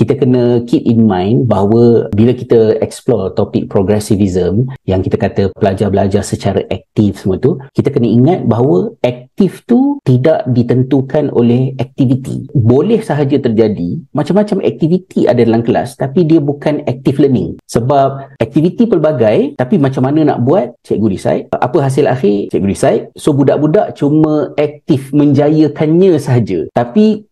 kita kena keep in mind bahawa bila kita explore topik progressivism yang kita kata pelajar belajar secara aktif semua tu, kita kena ingat bahawa aktif tu tidak ditentukan oleh aktiviti. Boleh sahaja terjadi macam-macam aktiviti ada dalam kelas, tapi dia bukan active learning. Sebab aktiviti pelbagai, tapi macam mana nak buat, cikgu decide. Apa hasil akhir, cikgu decide. So budak-budak cuma aktif menjayakannya sahaja, tapi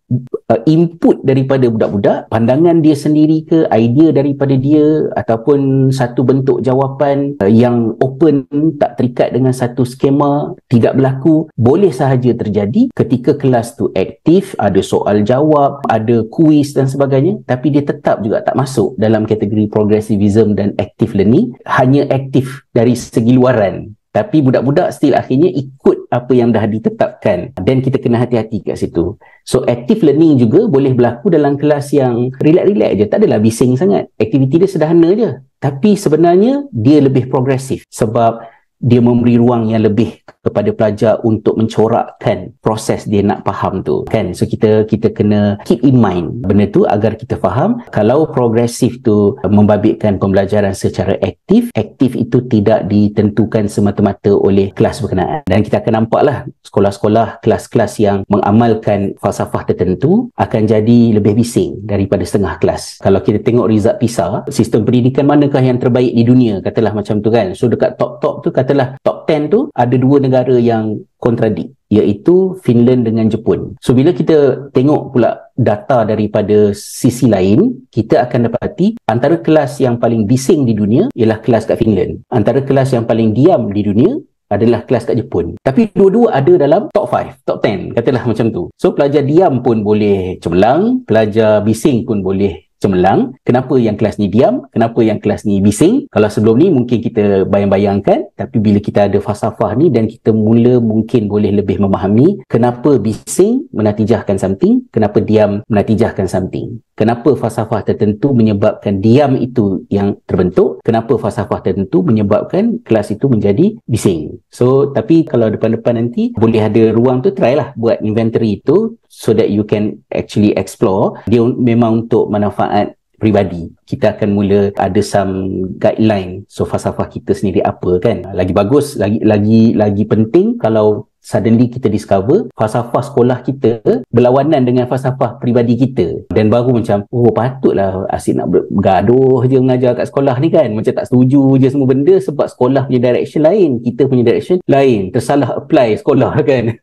input daripada budak-budak, pandangan dia sendiri ke, idea daripada dia, ataupun satu bentuk jawapan yang open, tak terikat dengan satu skema, tidak berlaku. Boleh sahaja terjadi ketika kelas tu aktif, ada soal jawab, ada kuis dan sebagainya, tapi dia tetap juga tak masuk dalam kategori progressivism dan active learning. Hanya aktif dari segi luaran, tapi budak-budak still akhirnya ikut apa yang dah ditetapkan, dan kita kena hati-hati kat situ. So active learning juga boleh berlaku dalam kelas yang relax-relax je, tak adalah bising sangat, aktiviti dia sederhana je, tapi sebenarnya dia lebih progresif sebab dia memberi ruang yang lebih kepada pelajar untuk mencorakkan proses dia nak faham tu kan. So kita kena keep in mind benda tu agar kita faham kalau progresif tu membabitkan pembelajaran secara aktif itu tidak ditentukan semata-mata oleh kelas berkenaan. Dan kita akan nampaklah sekolah-sekolah, kelas-kelas yang mengamalkan falsafah tertentu akan jadi lebih bising daripada setengah kelas. Kalau kita tengok result PISA, sistem pendidikan manakah yang terbaik di dunia, katalah macam tu kan. So dekat top-top tu, katalah top 10 tu, ada dua negara yang kontradik, iaitu Finland dengan Jepun. So bila kita tengok pula data daripada sisi lain, kita akan dapati antara kelas yang paling bising di dunia ialah kelas kat Finland. Antara kelas yang paling diam di dunia adalah kelas kat Jepun. Tapi dua-dua ada dalam top 5, top 10, katalah macam tu. So pelajar diam pun boleh cemerlang, pelajar bising pun boleh cemerlang. Kenapa yang kelas ni diam? Kenapa yang kelas ni bising? Kalau sebelum ni mungkin kita bayang-bayangkan, tapi bila kita ada falsafah ni dan kita mula mungkin boleh lebih memahami kenapa bising menatijahkan something, kenapa diam menatijahkan something. Kenapa falsafah tertentu menyebabkan diam itu yang terbentuk, kenapa falsafah tertentu menyebabkan kelas itu menjadi bising. So, tapi kalau depan-depan nanti boleh ada ruang tu, try lah buat inventory itu so that you can actually explore. Dia memang untuk manfaat peribadi. Kita akan mula ada some guideline. So falsafah kita sendiri apa kan. Lagi bagus, lagi penting kalau suddenly kita discover falsafah sekolah kita berlawanan dengan falsafah peribadi kita, dan baru macam, oh patutlah asyik nak bergaduh je mengajar kat sekolah ni kan, macam tak setuju je semua benda sebab sekolah punya direction lain, kita punya direction lain, tersalah apply sekolah kan.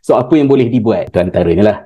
So apa yang boleh dibuat, itu antaranya lah.